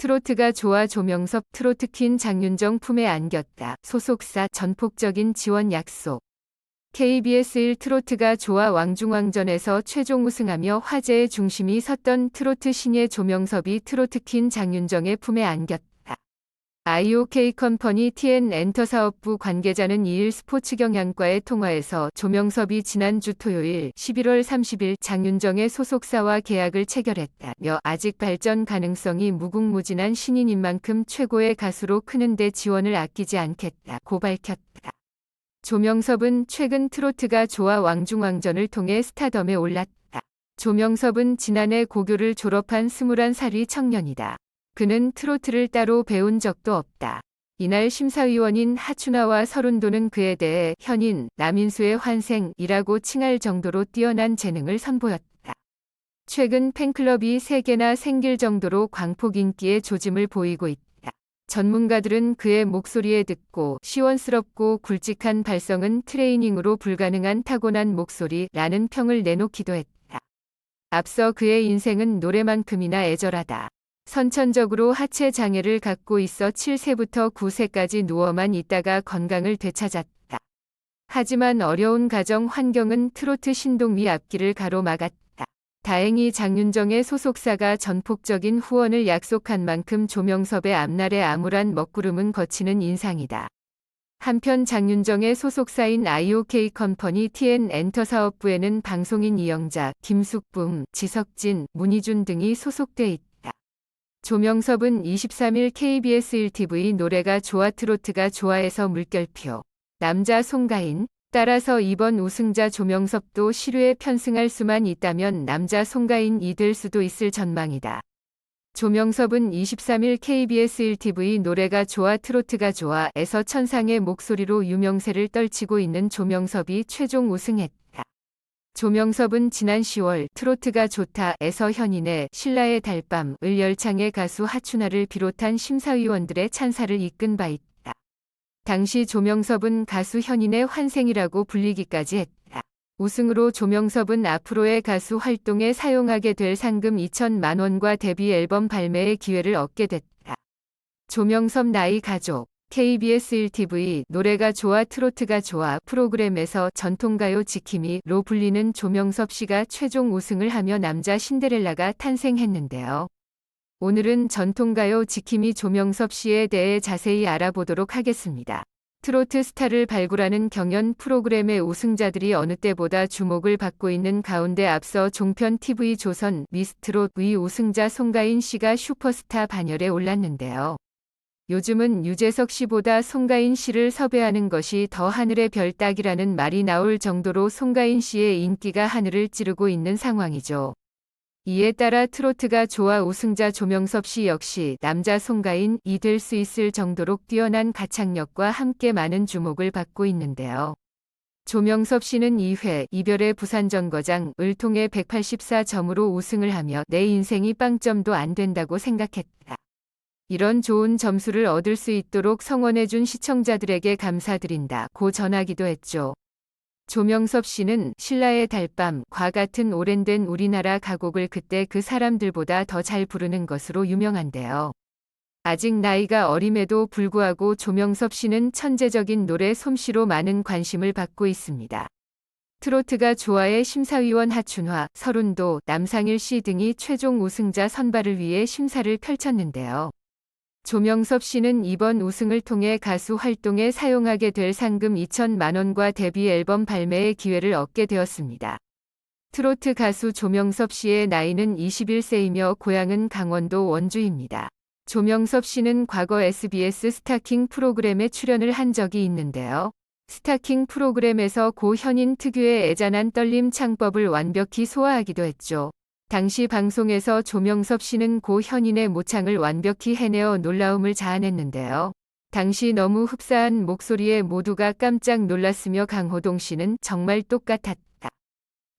트로트가 좋아 조명섭 트로트퀸 장윤정 품에 안겼다. 소속사 전폭적인 지원 약속. KBS 1 트로트가 좋아 왕중왕전에서 최종 우승하며 화제의 중심이 섰던 트로트 신예 조명섭이 트로트퀸 장윤정의 품에 안겼다. IOK 컴퍼니 TN 엔터 사업부 관계자는 2일 스포츠경향과의 통화에서 조명섭이 지난주 토요일 11월 30일 장윤정의 소속사와 계약을 체결했다며 아직 발전 가능성이 무궁무진한 신인인 만큼 최고의 가수로 크는데 지원을 아끼지 않겠다고 밝혔다. 조명섭은 최근 트로트가 좋아 왕중왕전을 통해 스타덤에 올랐다. 조명섭은 지난해 고교를 졸업한 21살의 청년이다. 그는 트로트를 따로 배운 적도 없다. 이날 심사위원인 하춘화와 서른도는 그에 대해 현인, 남인수의 환생이라고 칭할 정도로 뛰어난 재능을 선보였다. 최근 팬클럽이 3개나 생길 정도로 광폭 인기의 조짐을 보이고 있다. 전문가들은 그의 목소리에 듣고 시원스럽고 굵직한 발성은 트레이닝으로 불가능한 타고난 목소리라는 평을 내놓기도 했다. 앞서 그의 인생은 노래만큼이나 애절하다. 선천적으로 하체 장애를 갖고 있어 7세부터 9세까지 누워만 있다가 건강을 되찾았다. 하지만 어려운 가정 환경은 트로트 신동미 앞길을 가로막았다. 다행히 장윤정의 소속사가 전폭적인 후원을 약속한 만큼 조명섭의 앞날에 암울한 먹구름은 거치는 인상이다. 한편 장윤정의 소속사인 IOK 컴퍼니 TN 엔터 사업부에는 방송인 이영자, 김숙붐, 지석진, 문희준 등이 소속돼 있다. 조명섭은 23일 KBS 1TV 노래가 좋아 트로트가 좋아에서 물결표 남자 송가인 따라서 이번 우승자 조명섭도 시류에 편승할 수만 있다면 남자 송가인이 될 수도 있을 전망이다. 조명섭은 23일 KBS 1TV 노래가 좋아 트로트가 좋아에서 천상의 목소리로 유명세를 떨치고 있는 조명섭이 최종 우승했다. 조명섭은 지난 10월 트로트가 좋다에서 현인의 신라의 달밤을 열창의 가수 하춘화를 비롯한 심사위원들의 찬사를 이끈 바 있다. 당시 조명섭은 가수 현인의 환생이라고 불리기까지 했다. 우승으로 조명섭은 앞으로의 가수 활동에 사용하게 될 상금 2천만 원과 데뷔 앨범 발매의 기회를 얻게 됐다. 조명섭 나이 가족 KBS 1TV 노래가 좋아 트로트가 좋아 프로그램에서 전통가요 지킴이로 불리는 조명섭 씨가 최종 우승을 하며 남자 신데렐라가 탄생했는데요. 오늘은 전통가요 지킴이 조명섭 씨에 대해 자세히 알아보도록 하겠습니다. 트로트 스타를 발굴하는 경연 프로그램의 우승자들이 어느 때보다 주목을 받고 있는 가운데 앞서 종편 TV 조선 미스트롯의 우승자 송가인 씨가 슈퍼스타 반열에 올랐는데요. 요즘은 유재석 씨보다 송가인 씨를 섭외하는 것이 더 하늘의 별 따기라는 말이 나올 정도로 송가인 씨의 인기가 하늘을 찌르고 있는 상황이죠. 이에 따라 트로트가 좋아 우승자 조명섭 씨 역시 남자 송가인이 될 수 있을 정도로 뛰어난 가창력과 함께 많은 주목을 받고 있는데요. 조명섭 씨는 2회 이별의 부산정거장을 통해 184점으로 우승을 하며 내 인생이 빵점도 안 된다고 생각했다. 이런 좋은 점수를 얻을 수 있도록 성원해준 시청자들에게 감사드린다고 전하기도 했죠. 조명섭 씨는 신라의 달밤과 같은 오랜된 우리나라 가곡을 그때 그 사람들보다 더 잘 부르는 것으로 유명한데요. 아직 나이가 어림에도 불구하고 조명섭 씨는 천재적인 노래 솜씨로 많은 관심을 받고 있습니다. 트로트가 좋아의 심사위원 하춘화, 서른도, 남상일 씨 등이 최종 우승자 선발을 위해 심사를 펼쳤는데요. 조명섭 씨는 이번 우승을 통해 가수 활동에 사용하게 될 상금 2천만 원과 데뷔 앨범 발매의 기회를 얻게 되었습니다. 트로트 가수 조명섭 씨의 나이는 21세이며 고향은 강원도 원주입니다. 조명섭 씨는 과거 SBS 스타킹 프로그램에 출연을 한 적이 있는데요. 스타킹 프로그램에서 고 현인 특유의 애잔한 떨림 창법을 완벽히 소화하기도 했죠. 당시 방송에서 조명섭 씨는 고 현인의 모창을 완벽히 해내어 놀라움을 자아냈는데요. 당시 너무 흡사한 목소리에 모두가 깜짝 놀랐으며 강호동 씨는 정말 똑같았다.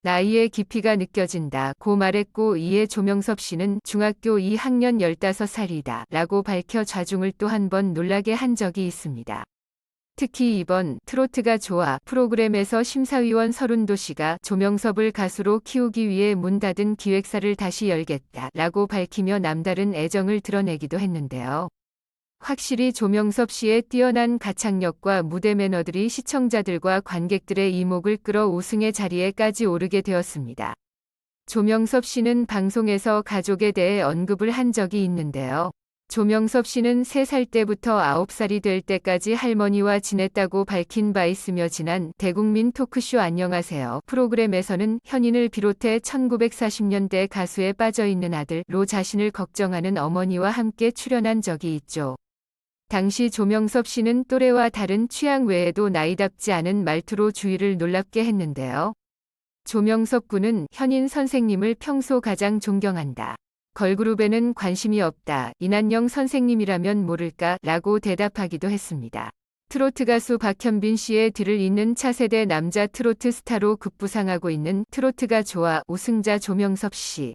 나이의 깊이가 느껴진다고 말했고 이에 조명섭 씨는 중학교 2학년 15살이다 라고 밝혀 좌중을 또 한 번 놀라게 한 적이 있습니다. 특히 이번 트로트가 좋아 프로그램에서 심사위원 서른도 씨가 조명섭을 가수로 키우기 위해 문 닫은 기획사를 다시 열겠다라고 밝히며 남다른 애정을 드러내기도 했는데요. 확실히 조명섭 씨의 뛰어난 가창력과 무대 매너들이 시청자들과 관객들의 이목을 끌어 우승의 자리에까지 오르게 되었습니다. 조명섭 씨는 방송에서 가족에 대해 언급을 한 적이 있는데요. 조명섭 씨는 3살 때부터 9살이 될 때까지 할머니와 지냈다고 밝힌 바 있으며 지난 대국민 토크쇼 안녕하세요 프로그램에서는 현인을 비롯해 1940년대 가수에 빠져있는 아들로 자신을 걱정하는 어머니와 함께 출연한 적이 있죠. 당시 조명섭 씨는 또래와 다른 취향 외에도 나이답지 않은 말투로 주위를 놀랍게 했는데요. 조명섭 군은 현인 선생님을 평소 가장 존경한다. 걸그룹에는 관심이 없다. 이난영 선생님이라면 모를까? 라고 대답하기도 했습니다. 트로트 가수 박현빈 씨의 뒤를 잇는 차세대 남자 트로트 스타로 급부상하고 있는 트로트가 좋아 우승자 조명섭 씨.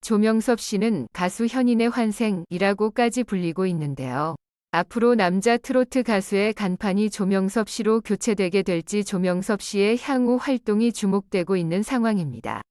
조명섭 씨는 가수 현인의 환생이라고까지 불리고 있는데요. 앞으로 남자 트로트 가수의 간판이 조명섭 씨로 교체되게 될지 조명섭 씨의 향후 활동이 주목되고 있는 상황입니다.